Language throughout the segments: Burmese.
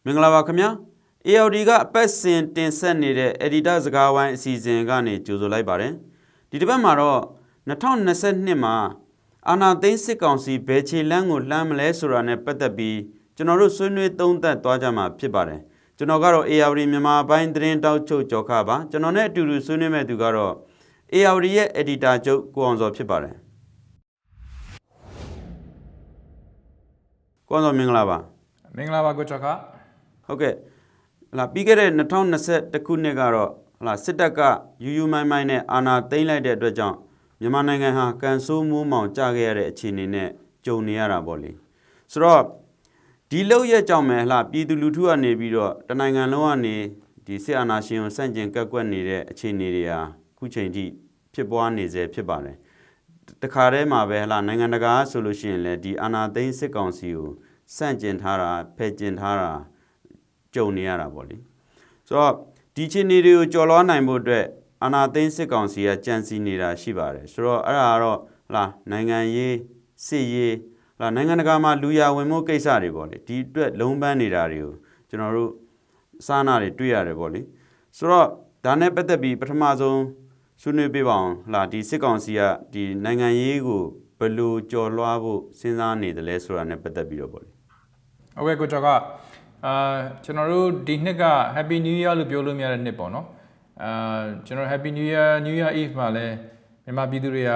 မင်္ဂလာပါခင်ဗျာ ALD ကအပတ်စဉ်တင်ဆက်နေတဲ့ Editor စကားဝိုင်းအစီအစဉ်ကနေကြိုဆိုလိုက်ပါတယ်ဒီတစ်ပတ်မှာတော့2022မှာအာဏာသိမ်းစစ်ကောင်စီဘယ်ခြေလှမ်းကိုလှမ်းမလဲဆိုတာနဲ့ပတ်သက်ပြီးကျွန်တော်တို့ဆွေးနွေးသုံးသပ်သွားကြမှာဖြစ်ပါတယ်ကျွန်တော်ကတော့ ALD မြန်မာပိုင်းသတင်းတောက်ချုပ်ကျော်ခပါကျွန်တော်နဲ့အတူတူဆွေးနွေးမဲ့သူကတော့ ALD ရဲ့ Editor ချုပ်ကိုအောင်စောဖြစ်ပါတယ်ကိုအောင်စောမင်္ဂလာပါမင်္ဂလာပါကိုကျော်ခဟုတ်ကဲ့ပြီးခဲ့တဲ့2021ခုနှစ်ကတော့စစ်တပ်ကယူယူမိုင်းမိုင်းနဲ့အာဏာသိမ်းလိုက်တဲ့အတွက်ကြောင့်မြန်မာနိုင်ငံဟာကန်ဆိုးမိုးမောင်ကျခဲ့ရတဲ့အခြေအနေနဲ့ကြုံနေရတာပေါ့လေဆိုတော့ဒီလောက်ရဲ့ကြောင့်ပဲပြည်သူလူထုကနေပြီးတော့တနိုင်ငံလုံးကနေဒီစစ်အာဏာရှင်ကိုဆန့်ကျင်ကန့်ကွက်နေတဲ့အခြေအနေတွေဟာခုချိန်ထိဖြစ်ပွားနေစေဖြစ်ပါတယ်တခါတည်းမှာပဲနိုင်ငံတကာဆိုလို့ရှိရင်လည်းဒီအာဏာသိမ်းစစ်ကောင်စီကိုဆန့်ကျင်ထားတာဖယ်ကျင်ထားတာကြုံနေရတာပေါ့လေဆိုတော့ဒီအခြေအနေတွေကိုကြော်လွှားနိုင်ဖို့အတွက်အာဏာသိမ်းစစ်ကောင်စီကကြံစည်နေတာရှိပါတယ်ဆိုတော့အဲ့ဒါကတော့နိုင်ငံရေးစစ်ရေးနိုင်ငံတကာမှာလူရဝင်မှုကိစ္စတွေပေါ့လေဒီအတွက်လုံးပန်းနေတာတွေကိုကျွန်တော်တို့စားနာတွေတွေ့ရတယ်ပေါ့လေဆိုတော့ဒါနဲ့ပတ်သက်ပြီးပထမဆုံးဆွေးနွေးပြပါအောင်ဒီစစ်ကောင်စီကဒီနိုင်ငံရေးကိုဘယ်လိုကြော်လွှားဖို့စဉ်းစားနေတယ်လဲဆိုတာနဲ့ပတ်သက်ပြီးတော့ပေါ့လေဟုတ်ကဲ့ကိုကျော်ကကျွန်တော်တို့ဒီနှစ်က Happy New Year လို့ပြောလို့မရတဲ့နှစ်ပေါ့နော်ကျွန်တော် Happy New Year Eve မှာလည်းမြန်မာပြည်သူတွေက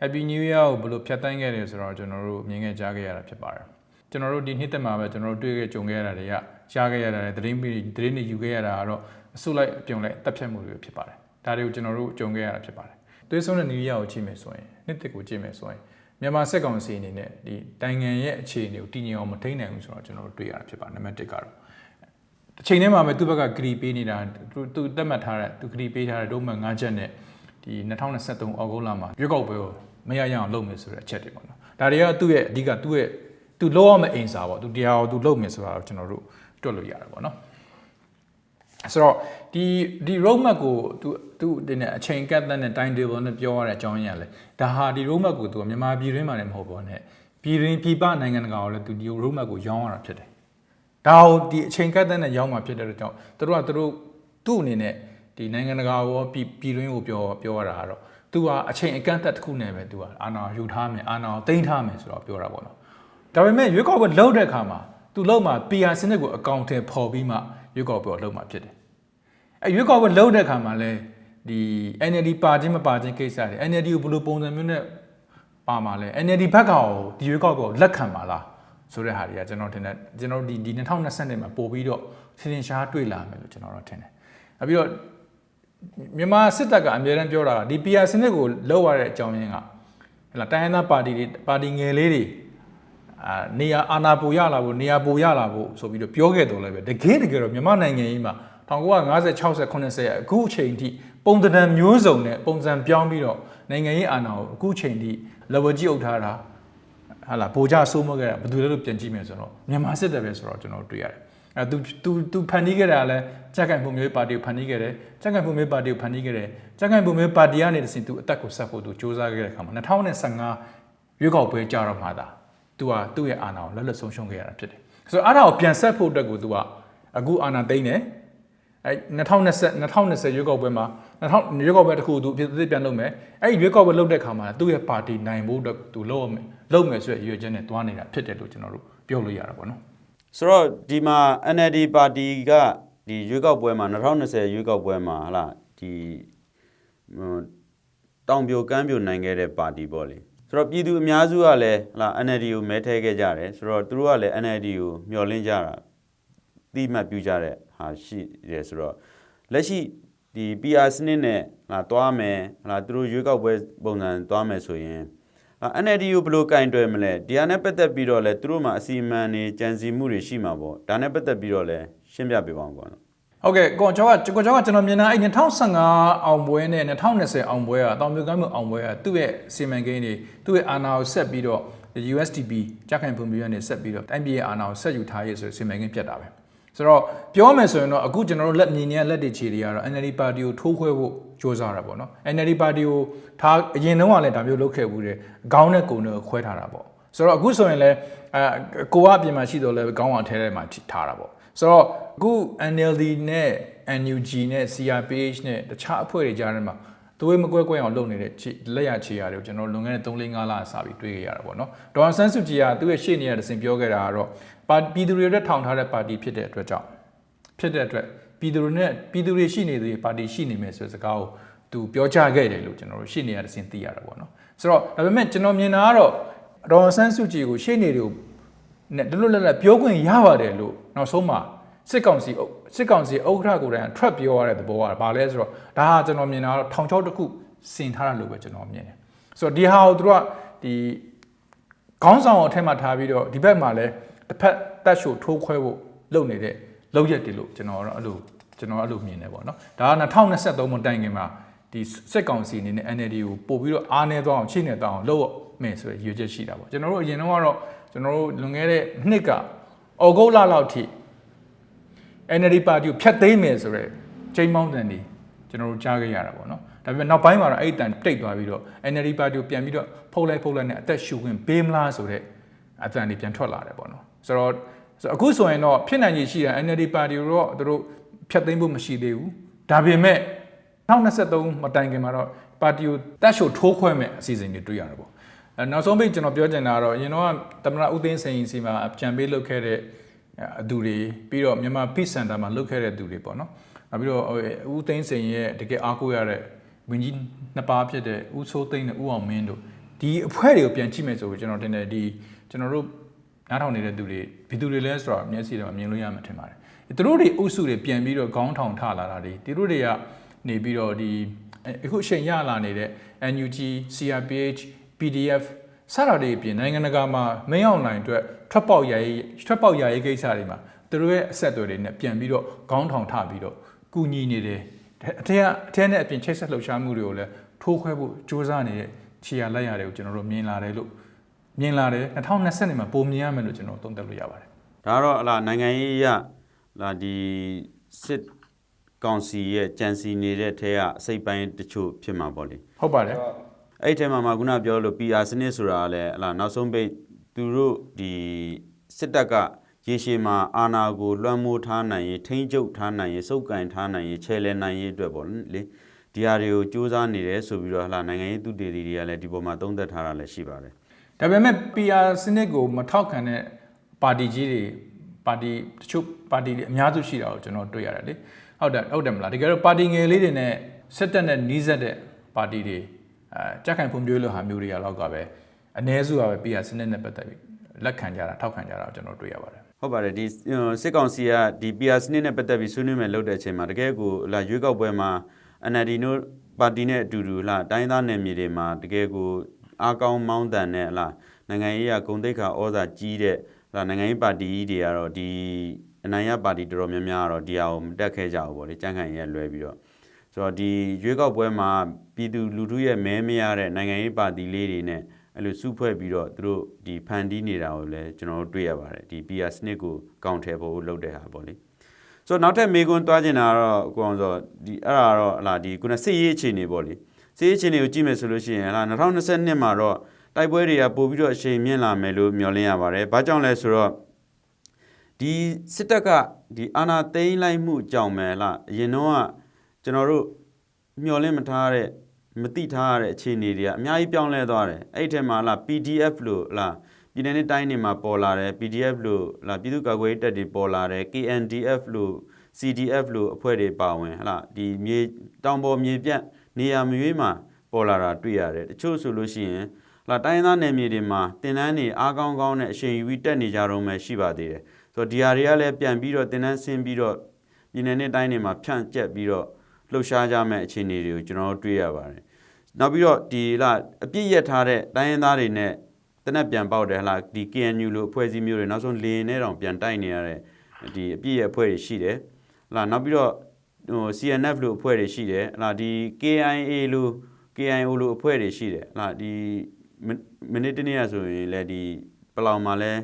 Happy New Year ကိုဘယ်လိုဖြတ်သန်းခဲ့တယ်ဆိုတော့ကျွန်တော်တို့မြင်ခဲ့ကြားခဲ့ရတာဖြစ်ပါတယ်ကျွန်တော်တို့ဒီနှစ်သက်မှာပဲကျွန်တော်တို့တွေ့ခဲ့ကြုံခဲ့ရတာတွေကကြားခဲ့ရတာတွေသတင်းတွေယူခဲ့ရတာကတော့အစုလိုက်အပြုံလိုက်တက်ဖြတ်မှုတွေဖြစ်ပါတယ်ဒါတွေကိုကျွန်တော်တို့ကြုံခဲ့ရတာဖြစ်ပါတယ်သွေးဆုံးတဲ့ New Year ကိုကြည့်မယ်ဆိုရင်နှစ်သက်ကိုကြည့်မယ်ဆိုရင်မြန်မာစစ်ကောင်စီအနေနဲ့ဒီနိုင်ငံရဲ့အခြေအနေကိုတည်ငြိမ်အောင်မထိန်းနိုင်ဘူးဆိုတော့ကျွန်တော်တို့တွေ့ရတာဖြစ်ပါနံပါတ်1ကတော့တစ်ချိန်တည်းမှာပဲသူ့ဘက်ကဂရီပေးနေတာသူသတ်မှတ်ထားတဲ့သူဂရီပေးထားတဲ့ဒုမှတ်5ချက်နဲ့ဒီ2023အောက်တိုဘာလမှာရွေးကောက်ပွဲကိုမရရအောင်လုပ်မယ်ဆိုတဲ့အချက်တွေပေါ့နော်ဒါတွေကသူ့ရဲ့အဓိကသူလောရမယ့်အိမ်စာပေါ့သူတရားကိုသူလုပ်မယ်ဆိုတာကိုကျွန်တော်တို့တွက်လို့ရတယ်ပေါ့နော်ဆိုတော့ဒီ road map ကိုသူဒီနဲ့အချိန်ကန့်သတ်တဲ့ time table နဲ့ပြောရတဲ့အကြောင်းရင်းကလည်းဒါဟာဒီ road map ကိုသူကမြန်မာပြည်တွင်းမှာလည်းမဟုတ်ပါနဲ့ပြည်ပနိုင်ငံတကာကိုလည်းသူဒီ road map ကိုရောင်းရတာဖြစ်တယ်ဒါကိုဒီအချိန်ကန့်သတ်တဲ့ရောင်းမှာဖြစ်တဲ့အတွက်ကြောင့်သူ့အနေနဲ့ဒီနိုင်ငံတကာရောပြည်တွင်းကိုပြောရတာကတော့သူကအချိန်အကန့်အသတ်တစ်ခုနဲ့ပဲသူကအာဏာယူထားမယ်အာဏာကိုသိမ်းထားမယ်ဆိုတော့ပြောတာပေါ့နော်ဒါပေမဲ့ရွေးကောက်ပွဲလုပ်တဲ့အခါမှာသူလုပ်မှာ PR စနစ်ကိုအကောင့်ထဲပေါ်ပြီးမှရွေးကောက်ပွဲလုပ်မှာဖြစ်တယ်ရွေးကောက်ပွဲလုပ်တဲ့အခါမှာလဲဒီ NLD ပါခြင်းမပါခြင်းကိစ္စတွေ NLD ကိုဘယ်လိုပုံစံမျိုးနဲ့ပါမှာလဲ NLD ဘက်ကရောဒီရွေးကောက်ပွဲကိုလက်ခံပါလားဆိုတဲ့ဟာတွေကကျွန်တော်ထင်တယ်ကျွန်တော်ဒီ2020မှာပို့ပြီးတော့စင်ရှားတွေ့လာမယ်လို့ကျွန်တော်တော့ထင်တယ်။နောက်ပြီးတော့မြန်မာစစ်တပ်ကအများအားပြောတာကဒီ PR စနစ်ကိုလောက်ရတဲ့အကြောင်းရင်းကဟလာတိုင်းရင်းသားပါတီငယ်လေးတွေနေရာအာဏာပိုရလာဖို့နေရာပိုရလာဖို့ဆိုပြီးတော့ပြောခဲ့တော့လည်းပဲတကယ်တော့မြန်မာနိုင်ငံကြီးမှာ1950 60 80အခုအချိန်ထိပုံသဏ္ဍာန်မျိုးစုံနဲ့ပုံစံပြောင်းပြီးတော့နိုင်ငံရေးအာဏာကိုအခုအချိန်ထိလက်ဝဲကြီးအုပ်ထားတာဟာလာဗိုလ်ချဆိုးမခဲ့တာဘယ်သူလဲလို့ပြန်ကြည့်မယ်ဆိုတော့မြန်မာစစ်တပ်ပဲဆိုတော့ကျွန်တော်တွေ့ရတယ်သူဖန်တီးခဲ့တာလဲကြက်ကန်ပုံမျိုးပါတီကိုဖန်တီးခဲ့တယ်ကြက်ကန်ပုံမျိုးပါတီကိုဖန်တီးခဲ့တယ်ကြက်ကန်ပုံမျိုးပါတီကနေတစင်သူအသက်ကိုဆက်ဖို့သူစ조사ခဲ့တဲ့အခါမှာ2015ရွေးကောက်ပွဲကြာတော့မှသာသူကသူ့ရဲ့အာဏာကိုလက်ဆုံးရှုံးခဲ့ရတာဖြစ်တယ်ဆိုတော့အဲ့ဒါကိုပြန်ဆက်ဖို့အတွက်ကိုသူကအခုအာဏာသိမ်းတယ်2020ရွေးကောက်ပွဲမှာရွေးကောက်ပွဲတစ်ခုသူအဖြစ်အသစ်ပြန်လုပ်မယ်အဲ့ဒီရွေးကောက်ပွဲလုပ်တဲ့အခါမှာသူ့ရဲ့ပါတီနိုင်ဖို့အတွက်သူလုပ်မယ်ဆိုတဲ့ရည်ရွယ်ချက်နဲ့တွားနေတာဖြစ်တယ်လို့ကျွန်တော်တို့ပြောလို့ရတာပေါ့နော်ဆိုတော့ဒီမှာ NLD ပါတီကဒီရွေးကောက်ပွဲမှာ2020ရွေးကောက်ပွဲမှာဒီတောင်ပြိုကမ်းပြိုနိုင်ခဲ့တဲ့ပါတီပေါ့လေဆိုတော့ပြည်သူအများစုကလည်းNLD ကိုမဲထည့်ခဲ့ကြတယ်ဆိုတော့သူတို့ကလည်း NLD ကိုမျှော်လင့်ကြတာတိမှတ်ပြုကြတဲ့ဟာရှိတယ်ဆိုတော့လက်ရှိဒီ PR စနစ်နဲ့တွားမယ်သူတို့ရွေးကောက်ပွဲပုံစံတွားမယ်ဆိုရင်NLD ကိုဘယ်လိုကင်တွယ်မလဲဒီဟာနဲ့ပတ်သက်ပြီးတော့လဲသူတို့မှာအစီအမံတွေကြံစည်မှုတွေရှိမှာပေါ့ဒါနဲ့ပတ်သက်ပြီးတော့လဲရှင်းပြပေးပါအောင်ကွာဟုတ်ကဲ့ကိုကျော်ကကျွန်တော်မြင်တာအဲ့2015အောင်ပွဲနဲ့2020အောင်ပွဲကအတောင်ပြိုကမ်းပြိုအောင်ပွဲကသူ့ရဲ့စီမံကိန်းတွေသူ့ရဲ့အာဏာကိုဆက်ပြီးတော့ USDP ကြက်ခိုင်ဖွံ့ဖြိုးရေးနဲ့ဆက်ပြီးတော့တိုင်းပြည်ရဲ့အာဏာကိုဆက်ယူထားရေးဆိုစီမံကိန်းပြတ်တာပဲဆိုတော့ပြောမယ်ဆိုရင်တော့အခုကျွန်တော်တို့လက်မြင်နေတဲ့လက်တွေခြေတွေကတော့ NLD ပါတီကိုထိုးခွဲဖို့ကြိုးစားတာပေါ့နော် NLD ပါတီကိုထားအရင်တုန်းကလည်းဒါမျိုးလုပ်ခဲ့ဘူးတဲ့ခေါင်းနဲ့ကိုယ်နဲ့ခွဲထားတာပေါ့ဆိုတော့အခုဆိုရင်လည်းကိုကအပြင်မှာရှိတော့လဲခေါင်းအောင်ထဲထဲမှာထားတာပေါ့ ဆိုတော့အခု NLD နဲ့ NUG နဲ့ CRPH နဲ့တခြားအဖွဲ့တွေကြားထဲမှာသွေးမကွဲကွဲအောင်လုပ်နေတဲ့လက်ရခြေရာတွေကိုကျွန်တော်လွန်ခဲ့တဲ့3-5 လအစပြီးတွေ့ခဲ့ရတာပေါ့နော်ဒေါ်အောင်ဆန်းစုကြည်ကသူ့ရဲ့ရှေ့နေရတဲ့စဉ်ပြောခဲ့တာကတော့ပြည်သူတွေအတွက်ထောင်ထားတဲ့ပါတီဖြစ်တဲ့အတွက်ကြောင့်ဖြစ်တဲ့အတွက်ပြည်သူတွေရှိနေသေးပါတီရှိနေမယ်ဆိုတဲ့စကားကိုသူပြောကြားခဲ့တယ်လို့ကျွန်တော်တို့ရှေ့နေရတဲ့စဉ်သိရတာပေါ့နော်ဆိုတော့ဒါပေမဲ့ကျွန်တော်မြင်တာကတော့ဒေါ်အောင်ဆန်းစုကြည်ကိုရှေ့နေတွေကိုနဲ့တလွတ်လပ်လပ်ပြောခွင့်ရပါတယ်လို့နောက်ဆုံးမှာစစ်ကောင်စီဥက္ကဋ္ဌကိုယ်တိုင်ထွက်ပြောရတဲ့သဘောကဘာလဲဆိုတော့ဒါဟာကျွန်တော်မြင်တာတော့ထောင်ချောက်တစ်ခုစင်ထားတာလို့ပဲကျွန်တော်မြင်တယ်ဆိုတော့ဒီဟာကိုသူတို့ကဒီခေါင်းဆောင်အထက်မှာထားပြီးတော့ဒီဘက်မှာလည်းတစ်ဖက်တက်ရှို့ထိုးခွဲဖို့လုပ်နေတဲ့လုပ်ရက်တွေလို့ကျွန်တော်အဲ့လိုမြင်တယ်ပေါ့နော်ဒါက2023မတိုင်ခင်မှာဒီစစ်ကောင်စီအနေနဲ့ NLD ကိုပို့ပြီးတော့အားနေသွားအောင်ချိနေသွားအောင်လုပ်မယ်ဆိုရည်ရွယ်ချက်ရှိတာပေါ့ကျွန်တော်တို့အရင်တော့ကတော့ကျွန်တော်တို့လွန်ခဲ့တဲ့နှစ်ကအော်ဂုတ်လလောက်ထိ NLD ပါတီကိုဖျက်သိမ်းမယ်ဆိုတော့ချိန်မောင်းတန်တွေကျွန်တော်တို့ကြားခဲ့ရတာပေါ့နော်ဒါပေမဲ့နောက်ပိုင်းမှာတော့အဲ့တန်တိတ်သွားပြီးတော့ NLD ပါတီကိုပြန်ပြီးတော့ဖုတ်လိုက်နဲ့အသက်ရှူခွင့်ပေးမလားဆိုတဲ့အတန်တွေပြန်ထွက်လာတယ်ပေါ့နော်ဆိုတော့အခုဆိုရင်တော့ဖြစ်နိုင်ရည်ရှိတာ NLD ပါတီကိုတော့သူတို့ဖျက်သိမ်းဖို့မရှိသေးဘူးဒါပေမဲ့2023မတိုင်ခင်မှာတော့ပါတီကိုတက်ရှို့ထိုးခွဲမဲ့အစီအစဉ်တွေတွေ့ရတယ်ပေါ့နောက်ဆုံးပိတ်ကျွန်တော်ပြောချင်တာကတော့အရင်တော့သမ္မတဦးသိန်းစိန်စီမှာကြံပေးလုပ်ခဲ့တဲ့အသူတွေပြီးတော့မြန်မာ Peace Center မှာလုပ်ခဲ့တဲ့သူတွေပေါ့နော်နောက်ပြီးတော့ဦးသိန်းစိန်ရဲ့တကယ်အားကိုးရတဲ့ဝန်ကြီးနှစ်ပါးဖြစ်တဲ့ဦးစိုးသိန်းနဲ့ဦးအောင်မင်းတို့ဒီအဖွဲ့တွေကိုပြန်ကြည့်မယ်ဆိုပြီးကျွန်တော်တင်တယ်ဒီကျွန်တော်တို့နားထောင်နေတဲ့သူတွေဘယ်သူတွေလဲဆိုတော့မျက်စိထဲမှာမြင်လို့ရမှာထင်ပါတယ်သူတို့တွေအုပ်စုတွေပြန်ပြီးတော့ခေါင်းထောင်ထလာတာတွေသူတို့တွေကနေပြီးတော့ဒီအခုအချိန်ရလာနေတဲ့ NUG CRPH PDF စတာတွေပြင်နိုင်ငံတကာမှာမင်းအောင်နိုင်အတွက်ထွက်ပေါက်ရရေးကိစ္စတွေမှာသူတို့ရဲ့အဆက်အသွယ်တွေနဲ့ပြန်ပြီးတော့ခေါင်းထောင်ထပြီးတော့ကူညီနေတယ်အထက်နဲ့အပြင်ချိတ်ဆက်လှုပ်ရှားမှုတွေကိုလည်းထိုးခွဲဖို့စ조사နေတဲ့ခြေရလက်ရတယ်ကိုကျွန်တော်တို့မြင်လာတယ်2020မှာပုံမြင်ရမယ်လို့ကျွန်တော်သုံးသပ်လို့ရပါတယ်ဒါကတော့နိုင်ငံရေးရဒီစစ်ကောင်စီရဲ့ကြံစီနေတဲ့ထဲကအစိပ်ပိုင်းတချို့ဖြစ်မှာပေါ့လေဟုတ်ပါတယ်အဲ့ထဲမှာခုနပြောလို့ PR စနစ်ဆိုတာလည်းနောက်ဆုံးပိတ်သူတို့ဒီစစ်တပ်ကရေရှည်မှာအာဏာကိုလွှမ်းမိုးထားနိုင်ရေးထိန်းချုပ်ထားနိုင်ရေးစုပ်ကိုင်ထားနိုင်ရေးချဲလဲနိုင်ရေးအတွက်ပေါ့လေဒီဟာတွေကိုစ조사နေတယ်ဆိုပြီးတော့နိုင်ငံရေးသူတေသီတွေကလည်းဒီပေါ်မှာသုံးသပ်ထားတာလည်းရှိပါတယ်ဒါပေမဲ့ PR စနစ်ကိုမထောက်ခံတဲ့ပါတီကြီးတွေပါတီတချို့ပါတီတွေအများစုရှိတာကိုကျွန်တော်တွေ့ရတယ်လေဟုတ်တယ်မလားတကယ်တော့ပါတီငယ်လေးတွေနဲ့စစ်တပ်နဲ့နီးစပ်တဲ့ပါတီတွေကြက်ခိုင်ဖွံ့ဖြိုးလို့ဟာမျိုးတွေရောက်ကပဲအ ਨੇ စုကပဲ PR စနစ်နဲ့ပတ်သက်ပြီးလက်ခံကြတာထောက်ခံကြတာကိုကျွန်တော်တွေ့ရပါတယ်ဟုတ်ပါတယ်ဒီစစ်ကောင်စီကဒီ PR စနစ်နဲ့ပတ်သက်ပြီးဆွေးနွေးမယ်လုပ်တဲ့အချိန်မှာတကယ်ကိုရွေးကောက်ပွဲမှာ NLD တို့ပါတီနဲ့အတူတူတိုင်းသားနယ်မြေတွေမှာတကယ်ကိုအားကောင်းမောင်းတန်နဲ့နိုင်ငံရေးကဂုဏ်သိက္ခာဩဇာကြီးတဲ့နိုင်ငံရေးပါတီတွေကတော့ဒီအနိုင်ရပါတီတော်တော်များများကတော့ဒီအောင်မတက်ခဲ့ကြဘူးပေါ့လေကြမ်းခိုင်ရဲလွဲပြီးတော့ဆိုတော့ဒီရွေးကောက်ပွဲမှာပြည်သူလူထုရဲ့မဲမရတဲ့နိုင်ငံရေးပါတီလေးတွေနဲ့အဲ့လိုစုဖွဲ့ပြီးတော့သူတို့ဒီဖန်တီးနေတာကိုလည်းကျွန်တော်တို့တွေ့ရပါတယ်ဒီ PR စနစ်ကိုကောင်ထည့်ဖို့လုပ်တဲ့ဟာပေါ့လေဆိုတော့နောက်ထပ်မေကွန်းတွားကျင်တာကတော့ကိုအောင်ဆိုဒီအဲ့ဒါတော့ဒီခုနစစ်ရေးအခြေအနေပေါ့လေစစ်ရေးအခြေအနေကိုကြည့်မယ်ဆိုလို့ရှိရင်2022မှာတော့တိုက်ပွဲတွေကပို့ပြီးတော့အချိန်မြင့်လာမယ်လို့မျှော်လင့်ရပါတယ်ဘာကြောင့်လဲဆိုတော့ဒီစစ်တပ်ကဒီအာဏာသိမ်းလိုက်မှုကြောင့်ပဲအရင်တော့ကျွန်တော်တို့မျှော်လင့်မထားတဲ့မသိထားရတဲ့အခြေအနေတွေကအများကြီးပြောင်းလဲသွားတယ်အဲ့ဒီထဲမှာPDF လို့ပြည်내နဲ့တိုင်းတွေမှာပေါ်လာတယ် PDF လို့ပြည်သူ့ကာကွယ်ရေးတပ်တွေပေါ်လာတယ် KNDF လို့ CDF လို့အဖွဲ့တွေပါဝင်ဒီမြေတောင်ပေါ်မြေပြန့်နေရာမျိုးမှာပေါ်လာတာတွေ့ရတယ်တချို့ဆိုလို့ရှိရင်တိုင်းသားနယ်မြေတွေမှာတင်တန်းတွေအားကောင်းကောင်းနဲ့အချိန်ယူပြီးတက်နေကြတော့မှရှိပါသေးတယ်ဆိုတော့ဒီဟာတွေကလည်းပြန်ပြီးတော့တင်တန်းဆင်းပြီးတော့ပြည်내နဲ့တိုင်းတွေမှာဖြန့်ကျက်ပြီးတော့လှုပ်ရှားကြမဲ့အခြေအနေတွေကိုကျွန်တော်တို့တွေ့ရပါတယ်နောက်ပြီးတော့ဒီအပြည့်ရထားတဲ့တိုင်းရင်းသားတွေနဲ့တနက်ပြန်ပေါက်တယ်ဒီ KNU လို့အဖွဲ့အစည်းမျိုးတွေနောက်ဆုံးလေရင်နဲ့တောင်ပြန်တိုက်နေရတဲ့ဒီအပြည့်ရအဖွဲ့တွေရှိတယ်နောက်ပြီးတော့CNF လို့အဖွဲ့တွေရှိတယ်ဒီ KIA လို့ KIO လို့အဖွဲ့တွေရှိတယ်ဒီမိနစ်တနေ့ဆိုရင်လည်းဒီပလောင်မှာလည်း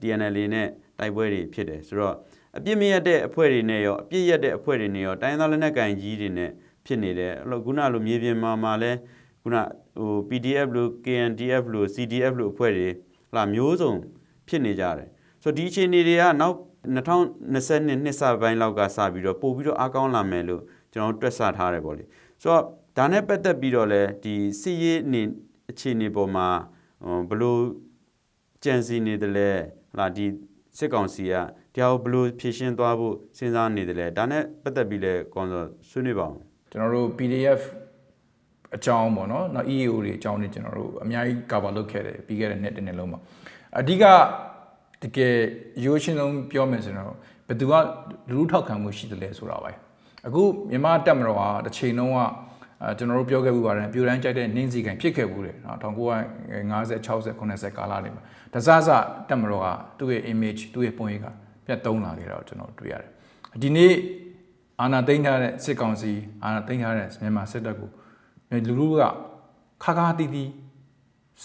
TNL နဲ့တိုက်ပွဲတွေဖြစ်တယ်ဆိုတော့အပြစ်မရတဲ့အဖွဲ့တွေနဲ့ရောအပြစ်ရတဲ့အဖွဲ့တွေနဲ့ရောတိုင်းသားလက်နက်ကိုင်ကြီးတွေနဲ့ဖြစ်နေတယ်ခုနလိုမြေပြင်မှာလည်းခုနPDF လို့ KNDF လို့ CDF လို့အဖွဲ့တွေမျိုးစုံဖြစ်နေကြတယ်ဆိုတော့ဒီအခြေအနေတွေကနောက် 2020နှစ်စပိုင်းလောက်ကစပြီးတော့ပို့ပြီးတော့အားကောင်းလာမယ်လို့ကျွန်တော်တွက်ဆထားတယ်ပေါ့လေဆိုတော့ဒါနဲ့ပတ်သက်ပြီးတော့လည်းဒီစစ်ရေးအခြေအနေပေါ်မှာဘလို့ကြံစီနေတယ်လဲဟာဒီစစ်ကောင်စီကတရားဘလို့ဖြည့်ရှင်းသွားဖို့စဉ်းစားနေတယ်လဲဒါနဲ့ပတ်သက်ပြီးလဲကောင်းဆိုဆွေးနွေးပါအောင်ကျွန်တော်တို့ PDF အကြောင်းပေါ့နော်နောက် EAO တွေအကြောင်းတွေကျွန်တော်တို့အများကြီး cover လုပ်ခဲ့တယ်ပြီးခဲ့တဲ့နှစ်တစ်နှစ်လုံးမှာအဓိကတကယ်ရိုးရှင်းဆုံးပြောမယ်ဆိုတော့ဘယ်သူကလူထောက်ခံမှုရှိတယ်လဲဆိုတာပဲအခုမြန်မာတက်မတော်ဟာတစ်ချိန်လုံးကကျွန်တော်တို့ပြောခဲ့မှုပါတယ်ပြိုတန်းကြိုက်တဲ့နင်းစီကန်ဖြစ်ခဲ့ဘူးတယ်နော်1950 60 90ကာလတွေမှာတစစတက်မတော်ကသူ့ရဲ့ image သူ့ရဲ့ပုံရိပ်ကပြတ်သုံးလာခဲ့တာကိုကျွန်တော်တွေ့ရတယ်ဒီနေ့အာဏာသိမ်းထားတဲ့စစ်ကောင်စီအာဏာသိမ်းထားတဲ့မြန်မာစစ်တပ်ကိုလူလူကခါခါတီးတီး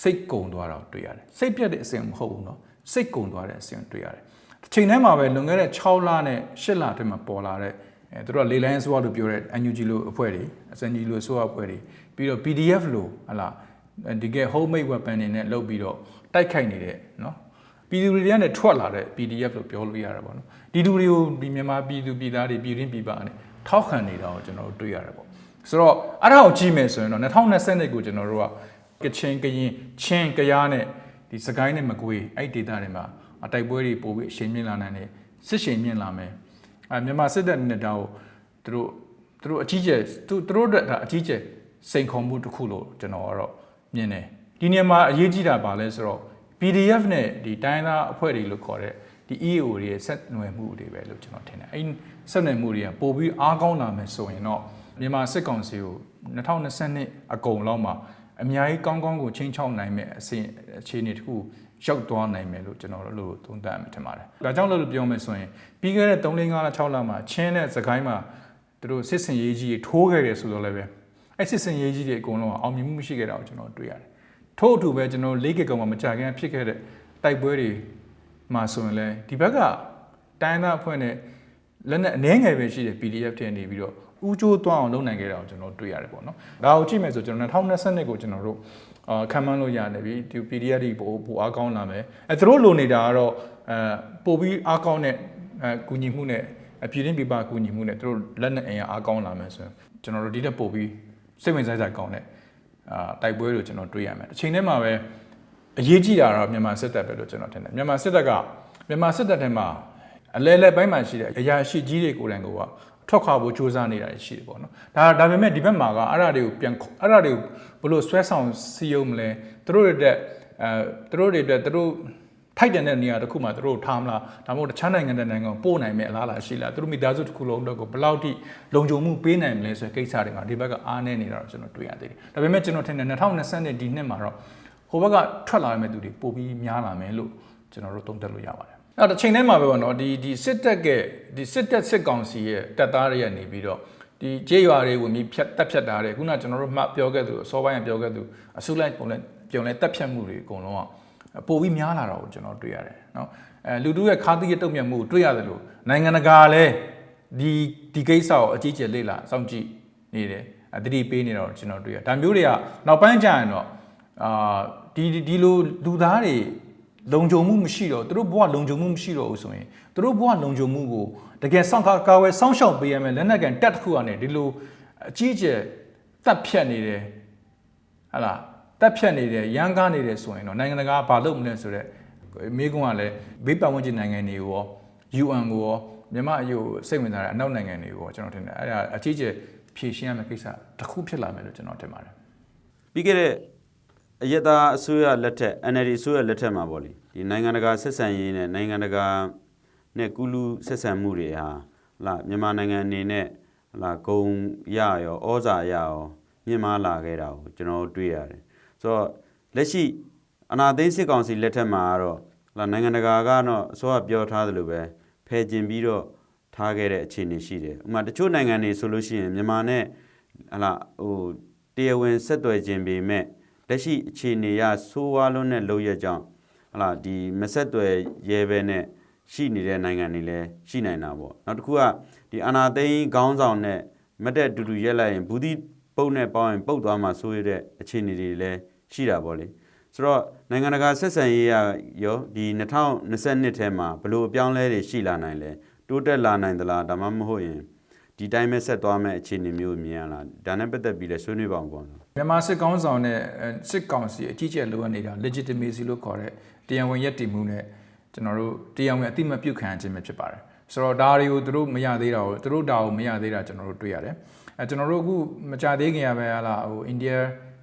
စိတ်ကုံသွားတာကိုတွေ့ရတယ်စိတ်ပြတ်တဲ့အစဉ်မဟုတ်ဘူးနော်စိတ်ကုံသွားတဲ့အစဉ်တွေ့ရတယ်တစ်ချိန်တည်းမှာပဲလွန်ခဲ့တဲ့6လနဲ့8လအတွင်းမှာပေါ်လာတဲ့သူတို့ကလေလိုင်းဆိုလို့ပြောတဲ့ NUG လို့အဖွဲ့တွေ SNG လို့ဆိုအဖွဲ့တွေပြီးတော့ PDF လို့ဟလာဒီက homemade weapon တွေနဲ့လုပ်ပြီးတော့တိုက်ခိုက်နေတဲ့နော်ပြည်သူတွေကနေထွက်လာတဲ့ PDF လို့ပြောလို့ရတာပေါ့နော်ဒီလူတွေကိုဒီမြန်မာပြည်သူပြည်သားတွေပြည်ရင်းပြည်ပအနေထောက်ခံနေတာကိုကျွန်တော်တို့တွေ့ရတယ်ပေါ့ဆိုတော့အဲ့ဒါကိုကြည့်မယ်ဆိုရင်တော့2020ကိုကျွန်တော်တို့ကချင်ကရင်ချင်းကရားနဲ့ဒီစကိုင်းနဲ့မကွေးအဲ့ဒေသတွေမှာအတိုက်ပွဲတွေပို့ပြီးအချိန်မြင့်လာနိုင်တယ်စစ်ချိန်မြင့်လာမယ်မြန်မာစစ်တပ်နဲ့တောင်သူတို့အကြီးကျယ်သူတို့ဒါအကြီးကျယ်စိန်ခေါ်မှုတစ်ခုလို့ကျွန်တော်ကတော့မြင်တယ်ဒီနေရာမှာအရေးကြီးတာပါလဲဆိုတော့ PDF နဲ့ဒီတိုင်းသားအဖွဲ့တွေလို့ခေါ်တဲ့ဒီ EAO တွေရဲ့ဆက်နွယ်မှုတွေပဲလို့ကျွန်တော်ထင်တယ်အဲ့ဆက်နွယ်မှုတွေကပို့ပြီးအားကောင်းလာမယ်ဆိုရင်တော့မြန်မာစစ်ကောင်စီကို2022အကုန်လောက်မှာအများကြီးကောင်းကောင်းကိုချင်းချောက်နိုင်မဲ့အခြေအနေတစ်ခုရောက်သွားနိုင်မယ်လို့ကျွန်တော်တို့လို့သုံးသပ်မှထင်ပါတယ်။ဒါကြောင့်လို့ပြောမယ်ဆိုရင်ပြီးခဲ့တဲ့3 4 5 6လမှာချင်းနဲ့စကိုင်းမှာသူတို့စစ်စင်ရေးကြီးထိုးခဲ့တယ်ဆိုတော့လည်းပဲအဲ့စစ်စင်ရေးကြီးတွေအကုန်လုံးအောင်မြင်မှုမရှိခဲ့တာကိုကျွန်တော်တွေ့ရတယ်။ထို့အတူပဲကျွန်တော်၄ကကောင်မှာမကြခင်ဖြစ်ခဲ့တဲ့တိုက်ပွဲတွေမှာဆိုရင်လည်းဒီဘက်ကတိုင်းသားအဖွဲ့နဲ့လက်နဲ့အနှဲငယ်ပဲရှိတဲ့ PDF တွေနေပြီးတော့ဦးကျိုးသွားအောင်လုပ်နိုင်ခဲ့တာကိုကျွန်တော်တွေ့ရတယ်ပေါ့နော်။ဒါကိုကြည့်မယ်ဆိုကျွန်တော်2022ကိုကျွန်တော်တို့ခံမှန်းလို့ရတယ်ပြီဒီ PDF တွေပိုအားကောင်းလာမယ်သူတို့လိုနေတာကတော့ပိုပြီးအားကောင်းတဲ့ကူညီမှုနဲ့ပြည်ရင်းပြည်ပကူညီမှုနဲ့သူတို့လက်နဲ့အင်အားကောင်းလာမယ်ဆိုရင်ကျွန်တော်တို့ဒီတက်ပိုပြီးစိတ်ဝင်စားစရာကောင်းတဲ့တိုက်ပွဲတွေကျွန်တော်တွေ့ရမယ်အချိန်ထဲမှာပဲအရေးကြီးတာတော့မြန်မာစစ်တပ်ပဲလို့ကျွန်တော်ထင်တယ်မြန်မာစစ်တပ်ထဲမှာအလဲပိုင်းမှာရှိတဲ့အရာရှိကြီးတွေကိုယ်တိုင်ကထွက်ခွာဖို့စူးစမ်းနေတာရှိတယ်ပေါ့နော်ဒါပေမဲ့ဒီဘက်မှာကအဲ့ဒါတွေကိုဘလို့ဆွဲဆောင်စီယုံမလဲသူတို့တွေထိုက်တဲ့နေရာတစ်ခုမှာသူတို့ထားမလားဒါမှမဟုတ်တခြားနိုင်ငံတဲ့နိုင်ငံကိုပို့နိုင်မဲ့အလားအလာရှိလားသူတို့မိသားစုတစ်ခုလုံးတော့ကိုဘယ်လောက်ထိလုံခြုံမှုပေးနိုင်မလဲဆိုတဲ့ကိစ္စတွေမှာဒီဘက်ကအားနည်းနေတာတော့ကျွန်တော်တွေ့ရသေးတယ်ဒါပေမဲ့ကျွန်တော်ထင်တယ်2020ဒီနှစ်မှာတော့ဟိုဘက်ကထွက်လာမဲ့သူတွေပိုပြီးများလာမယ်လို့ကျွန်တော်တို့သုံးသပ်လို့ရပါတယ်အဲ့တော့တစ်ချိန်တည်းမှာပဲပေါ့နော်ဒီစစ်တပ်ကောင်စီရဲ့တပ်သားတွေရနေပြီးတော့ဒီကြေးရွာတွေဝင်ပြီးတက်ဖြတ်တာတွေခုနကျွန်တော်တို့မှပြောခဲ့သူအစောပိုင်းကပြောခဲ့သူအစုလိုက်ပုံနဲ့ပြုံလဲတက်ဖြတ်မှုတွေအကုန်လုံးကပိုပြီးများလာတော့ကျွန်တော်တွေ့ရတယ်နော်လူတို့ရဲ့ခါသီးရဲ့တုံ့ပြန်မှုကိုတွေ့ရတယ်လို့နိုင်ငံတကာလည်းဒီကိစ္စကိုအကြီးကျယ်လေ့လာစောင့်ကြည့်နေတယ်တတိပေးနေတော့ကျွန်တော်တွေ့ရဒါမျိုးတွေကနောက်ပိုင်းကျရင်တော့ဒီလိုလူသားတွေလုံခြုံမှုမရှိတော့သူတို့ဘဝလုံခြုံမှုမရှိတော့ဘူးဆိုရင်သူတို့ဘဝလုံခြုံမှုကိုတကယ်စောင့်ကာဝယ်စောင့်ရှောက်ပေးရမယ်လက်နက်ကန်တက်တစ်ခုကနေဒီလိုအကြီးကျယ်တပ်ဖြတ်နေတယ်ဟာလားတပ်ဖြတ်နေတယ်ရန်ကားနေတယ်ဆိုရင်တော့နိုင်ငံတကာကဘာလုပ်မလဲဆိုတော့မိကုန်းကလည်းဘေးပတ်ဝန်းကျင်နိုင်ငံတွေရော UN ကိုရောမြန်မာအရေးစိတ်ဝင်စားတဲ့အနောက်နိုင်ငံတွေရောကျွန်တော်ထင်တယ်အဲ့ဒါအကြီးကျယ်ဖြည့်ရှင်းရမယ့်ကိစ္စတစ်ခုဖြစ်လာမယ်လို့ကျွန်တော်ထင်ပါတယ်ပြီးခဲ့တဲ့အယက်သားအစိုးရလက်ထက် NLD အစိုးရလက်ထက်မှာပေါ့လေဒီနိုင်ငံတကာဆက်ဆံရေးနဲ့နိုင်ငံတကာနဲ့ကုလူဆက်ဆံမှုတွေဟာမြန်မာနိုင်ငံအနေနဲ့ဂုံရရောဩဇာရရောမြင့်မားလာခဲ့တာကိုကျွန်တော်တွေ့ရတယ်ဆိုတော့လက်ရှိအနာသိန်းစစ်ကောင်စီလက်ထက်မှာတော့နိုင်ငံတကာကတော့အစိုးရပြောထားသလိုပဲဖယ်ကျင်ပြီးတော့ထားခဲ့တဲ့အခြေအနေရှိတယ်ဥပမာတချို့နိုင်ငံတွေဆိုလို့ရှိရင်မြန်မာနဲ့တရားဝင်ဆက်သွယ်ခြင်းပေမဲ့လက်ရှိအခြေအနေရဆိုးဝါးလွန်းတဲ့လုပ်ရကြောင်းဒီမဆက်သွယ်ရဲပဲနဲ့ရှိနေတဲ့နိုင်ငံတွေလည်းရှိနိုင်တာပေါ့နောက်တစ်ခုကဒီအာနာသိန်းခေါင်းဆောင်နဲ့မတက်တူတူရက်လိုက်ရင်ဘူးဒီပုတ်နဲ့ပေါင်းရင်ပုတ်သွားမှဆိုရတဲ့အခြေအနေတွေလည်းရှိတာပေါ့လေ ဆိုတော့နိုင်ငံတကာဆက်ဆံရေးရောဒီ2022ထဲမှာဘလို့အပြောင်းလဲတွေရှိလာနိုင်လဲတိုးတက်လာနိုင်သလားဒါမှမဟုတ်ရင်ဒီတိုင်းပဲဆက်သွားမယ့်အခြေအနေမျိုးမြင်ရလားဒါနဲ့ပတ်သက်ပြီးလဲဆွေးနွေးပါအောင်ပေါ့မြန်မာစစ်ကောင်းဆောင်နဲ့စစ်ကောင်စီအကြီးကျယ်လိုအပ်နေတာ legitimacy လို့ခေါ်တဲ့တရားဝင်ရည်တည်မှုနဲ့ကျွန်တော်တို့တရားဝင်အတိမတ်ပြုခံခြင်းပဲဖြစ်ပါတယ်ဆိုတော့ဒါတွေကိုသူတို့မရသေးတာကိုသူတို့ဒါကိုမရသေးတာကျွန်တော်တို့တွေ့ရတယ်ကျွန်တော်တို့အခုမကြသေးခင်ရပဲဟာလားဟိုအိန္ဒ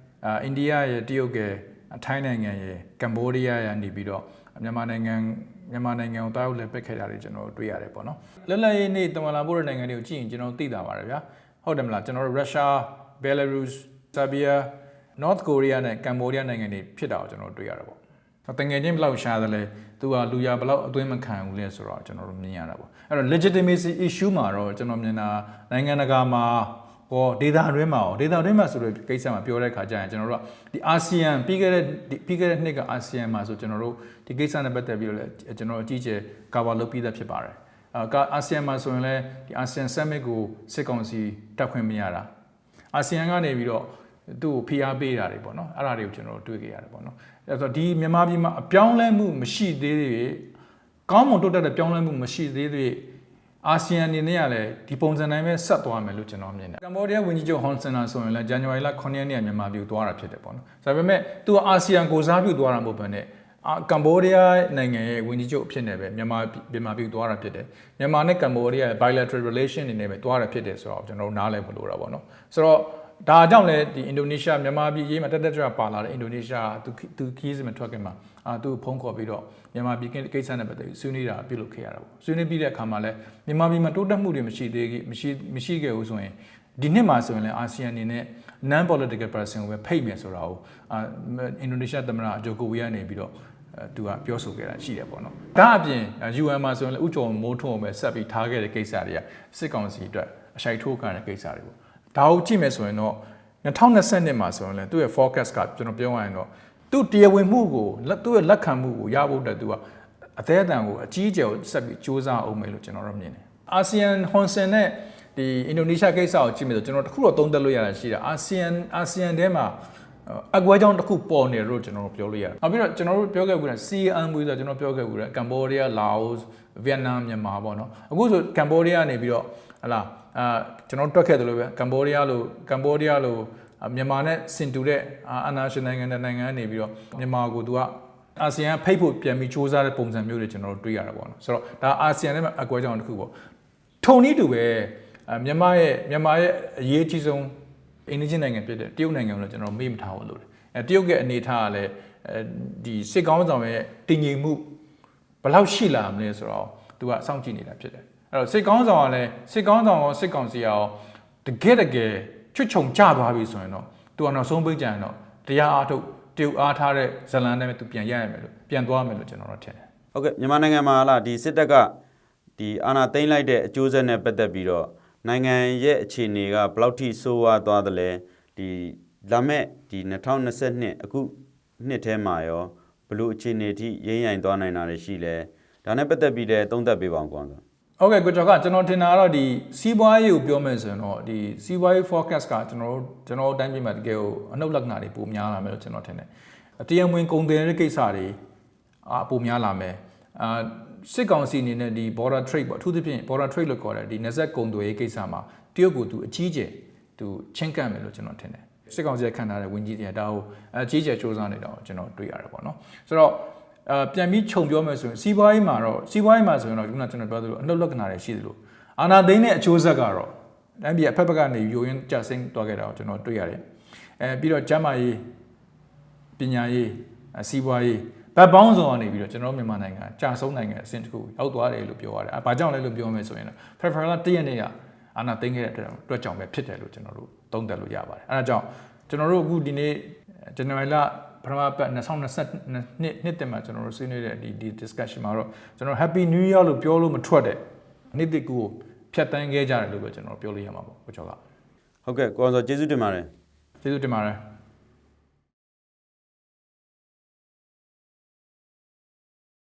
ိယရဲ့တရုတ်ရဲ့ထိုင်းနိုင်ငံရဲ့ကမ္ဘောဒီးယားရဲ့နေပြီးတော့မြန်မာနိုင်ငံကိုတားရောက်လဲပက်ခဲ့တာတွေကျွန်တော်တို့တွေ့ရတယ်ပေါ့နော်လွတ်လပ်ရေးနေ့တမလာပို့တဲ့နိုင်ငံတွေကိုကြည့်ရင်ကျွန်တော်သိတာပါတယ်ဗျာဟုတ်တယ်မလားကျွန်တော်တို့ရုရှားဘယ်လာရုစ်ဆာဘီးယားနော့သ်ကိုရီးယားနဲ့ကမ္ဘောဒီးယားနိုင်ငံတွေဖြစ်တာကိုကျွန်တော်တို့တွေ့ရတယ်ပေါ့တကယ်ချင်းဘယ်လောက်ရှားတယ်လဲသူကလူရဘယ်လောက်အသွင်းမခံဘူးလဲဆိုတော့ကျွန်တော်တို့မြင်ရတာပေါ့အဲ့တော့ legitimacy issue မှာတော့ကျွန်တော်မြင်တာနိုင်ငံတကာမှာdata အတွင်းမှာဆိုတဲ့ကိစ္စမှာပြောတဲ့ခါကျရင်ကျွန်တော်တို့ကဒီအာဆီယံပြီးခဲ့တဲ့နှစ်ကအာဆီယံမှာဆိုကျွန်တော်တို့ဒီကိစ္စနဲ့ပတ်သက်ပြီးတော့လည်းကျွန်တော်အကြီးကျယ် cover လုပ်ပြီးသားဖြစ်ပါတယ်အာဆီယံမှာဆိုရင်လည်းဒီအာဆီယံ summit ကိုစစ်ကောင်စီတက်ခွင့်မရတာအာဆီယံကနေပြီးတော့သူ့ကိုဖိအားပေးတာတွေပေါ့နော်အဲ့ဒါတွေကိုကျွန်တော်တို့တွေ့ကြရတယ်ပေါ့နော်အဲ့တော့ဒီမြန်မာပြည်မှာအပြောင်းလဲမှုမရှိသေးသေးကောင်းမွန်တိုးတက်တဲ့ပြောင်းလဲမှုမရှိသေးသေးအာဆီယံအနေနဲ့ကလည်းဒီပုံစံတိုင်းပဲဆက်သွားမယ်လို့ကျွန်တော်မြင်တယ်ကမ္ဘောဒီးယားဝန်ကြီးချုပ်ဟွန်ဆန်နာဆိုရင်လည်းဇန်နဝါရီလ9ရက်နေ့ကမြန်မာပြည်သွားတာဖြစ်တယ်ပေါ့နော်ဒါပေမဲ့သူကအာဆီယံကိုစားပြုသွားတာမဟုတ်ဘဲနဲ့ကမ္ဘောဒီးယားနိုင်ငံရဲ့ဝန်ကြီးချုပ်အဖြစ်နဲ့ပဲမြန်မာပြည်သွားတာဖြစ်တယ်မြန်မာနဲ့ကမ္ဘောဒီးယား bilateral relation အနေနဲ့ပဲသွားတာဖြစ်တယ်ဆိုတော့ကျွန်တော်တို့နားလည်မလို့တာပေါ့နော်ဆိုတော့ဒါကြောင့်လည်းဒီအင်ဒိုနီးရှားမြန်မာပြည်ရေးမှာတက်ကြွပါလာတဲ့အင်ဒိုနီးရှားသူခီးစမထွက်ခင်မှာသူဖုန်းခေါ်ပြီးတော့မြန်မာပြည်ကိစ္စနဲ့ပတ်သက်ပြီးဆွေးနွေးတာပြုလုပ်ခဲ့ရတာပေါ့ဆွေးနွေးပြီးတဲ့အခါမှာလည်းမြန်မာပြည်မှာတိုးတက်မှုတွေမရှိခဲ့ဘူးဆိုရင်ဒီနှစ်မှာဆိုရင်လည်းအာဆီယံအနေနဲ့ non political person ကိုပဲဖိတ်မယ်ဆိုတာကိုအင်ဒိုနီးရှားသမ္မတဂျိုကိုဝီကနေပြီးတော့သူကပြောဆိုခဲ့တာရှိတယ်ပေါ့နော်ဒါအပြင် UN မှာဆိုရင်လည်းဥကြုံမိုးထုံပဲဆက်ပြီးထားခဲ့တဲ့ကိစ္စတွေကစစ်ကောင်စီအတွက်အရှိုက်ထိုးခံတဲ့ကိစ္စတွေပေါ့ဒါကိုကြည့်မယ်ဆိုရင်တော့2020မှာဆိုရင်လည်းသူ့ရဲ့ forecast ကကျွန်တော်ပြောရရင်တော့သူ့တရားဝင်မှုကိုသူ့ရဲ့လက်ခံမှုကိုရဖို့အတွက်သူကအသေးအတန်ကိုအကြီးအကျယ်ဆက်ပြီးစူးစမ်းအောင်မယ်လို့ကျွန်တော်တို့မြင်တယ်အာဆီယံဟွန်ဆန်နဲ့ဒီအင်ဒိုနီးရှားကိစ္စကိုကြည့်မယ်ဆိုကျွန်တော်တခုတော့သုံးသပ်လို့ရတာရှိတာအာဆီယံထဲမှာအကွဲကြောင့်တစ်ခုပေါ်နေလို့ကျွန်တော်တို့ပြောလို့ရတယ်နောက်ပြီးတော့ကျွန်တော်တို့ပြောခဲ့ဘူးတဲ့ CM ဆိုကျွန်တော်ပြောခဲ့ဘူးတဲ့ကမ္ဘောဒီးယားလာအိုဗီယက်နမ်မြန်မာပေါ့နော်အခုဆိုကမ္ဘောဒီးယားနေပြီးတော့ဟလာကျွန်တော်တွက်ခဲ့တယ်လို့ပဲကမ္ဘောဒီးယားလိုမြန်မာနဲ့စင်တူတဲ့အာဏာရှင်နိုင်ငံနေပြီးတော့မြန်မာကိုသူကအာဆီယံဖိတ်ဖို့ပြန်ပြီးစူးစမ်းတဲ့ပုံစံမျိုးတွေကျွန်တော်တို့တွေ့ရတာပေါ့နော်ဆိုတော့ဒါအာဆီယံနဲ့အကွဲကြောင့်တစ်ခုပေါ့ထုံနည်းတူပဲမြန်မာရဲ့အရေးကြီးဆုံးအိန္ဒိယနိုင်ငံဖြစ်တဲ့တရုတ်နိုင်ငံကိုလည်းကျွန်တော်မေ့မထားဘူးလို့တရုတ်ရဲ့အနေထားကလည်းဒီစစ်ကောင်းဆောင်ရဲ့တည်ငြိမ်မှုဘယ်လောက်ရှိလာမလဲဆိုတော့သူကစောင့်ကြည့်နေတာဖြစ်တယ်အဲ့တော့စစ်ကောင်းဆောင်ကလည်းစစ်ကောင်းဆောင်ရောစစ်ကောင်စီရောတကယ်ချွတ်ချုံကြသွားပြီဆိုရင်တော့သူကနောက်ဆုံးပိတ်ကြရင်တော့တရားအားထုတ်တရုတ်အားထားတဲ့ဇလန်နဲ့သူပြန်ရရမယ်လို့ပြန်သွားမယ်လို့ကျွန်တော်တို့ထင်တယ်ဟုတ်ကဲ့မြန်မာနိုင်ငံမှာလားဒီစစ်တပ်ကဒီအာဏာသိမ်းလိုက်တဲ့အကျိုးဆက်နဲ့ပတ်သက်ပြီးတော့နိုင်ငံရဲ့အခြေအနေကဘယ်လောက်ထိဆိုးဝါးသွားသလဲဒီလာမဲ့ဒီ2022အခုနှစ်ထဲမှာရောဘလို့အခြေအနေထိရင်းရိုင်သွားနိုင်တာရှိလဲဒါနဲ့ပတ်သက်ပြီးလည်းသုံးသပ်ပေးပါအောင်ကွာဟုတ်ကဲ့ကိုကျော်ကကျွန်တော်ထင်တာကတော့ဒီစီးပွားရေးကိုပြောမယ်ဆိုရင်တော့ဒီစီးပွားရေး forecast ကကျွန်တော်တိုင်းပြည်မှာတကယ်ကိုအနှုတ်လက္ခဏာတွေပိုများလာမယ်လို့ကျွန်တော်ထင်တယ်တရားဝင်ကုန်တယ်တဲ့ကိစ္စတွေပိုများလာမယ်စစ်ကောင်စီအနေနဲ့ဒီ border trade ပေါ့အထူးသဖြင့် border trade လို့ခေါ်တဲ့ဒီနယ်စပ်ကုန်သွယ်ရေးကိစ္စမှာတရုတ်ကိုသူအကြီးကျယ်သူချင်းကပ်မယ်လို့ကျွန်တော်ထင်တယ်စစ်ကောင်စီကခံထားတဲ့ဝန်ကြီးတွေကဒါကိုအကြီးကျယ်စူးစမ်းနေတာကိုကျွန်တော်တွေ့ရတယ်ပေါ့နော်ဆိုတော့ပြန်ပြီးခြုံပြောမယ်ဆိုရင်စီးပွားရေးမှာဆိုရင်တော့ခုနကျွန်တော်ပြောသလိုအနှုတ်လက္ခဏာတွေရှိသလိုအာဏာသိမ်းတဲ့အကျိုးဆက်ကတော့တိုင်းပြည်အဖက်ဘက်ကနေယိုရင်းကျဆင်းသွားခဲ့တာကိုကျွန်တော်တွေ့ရတယ်ပြီးတော့ကျန်းမာရေးပညာရေးစီးပွားရေးဗတ်ပေါင်းစုံကနေပြီးတော့ကျွန်တော်မြန်မာနိုင်ငံကြာဆုံးနိုင်ငံအဆင့်တစ်ခုရောက်သွားတယ်လို့ပြောရတယ်။ဘာကြောင့်လဲလို့ပြောမယ်ဆိုရင်ဖေဖော်ဝါရီလ 1 ရက်နေ့ကအာဏာသိမ်းခဲ့တဲ့အတွက်ကြောင့်ပဲဖြစ်တယ်လို့ကျွန်တော်တို့သုံးသပ်လို့ရပါတယ်။အဲဒါကြောင့်ကျွန်တော်တို့အခုဒီနေ့ဇန်နဝါရီလပထမပတ်2022နှစ်တည်းမှာကျွန်တော်တို့ဆွေးနွေးတဲ့ဒီ discussion မှာတော့ကျွန်တော် Happy New Year လို့ပြောလို့မထွက်တဲ့နှစ်တကူကိုဖြတ်တန်းခဲ့ကြတယ်လို့ပဲကျွန်တော်ပြောလို့ရမှာပေါ့ကိုကျော်ကဟုတ်ကဲ့ကိုအောင်စောကျေးဇူးတင်ပါတယ်ကျေးဇူးတင်ပါတယ်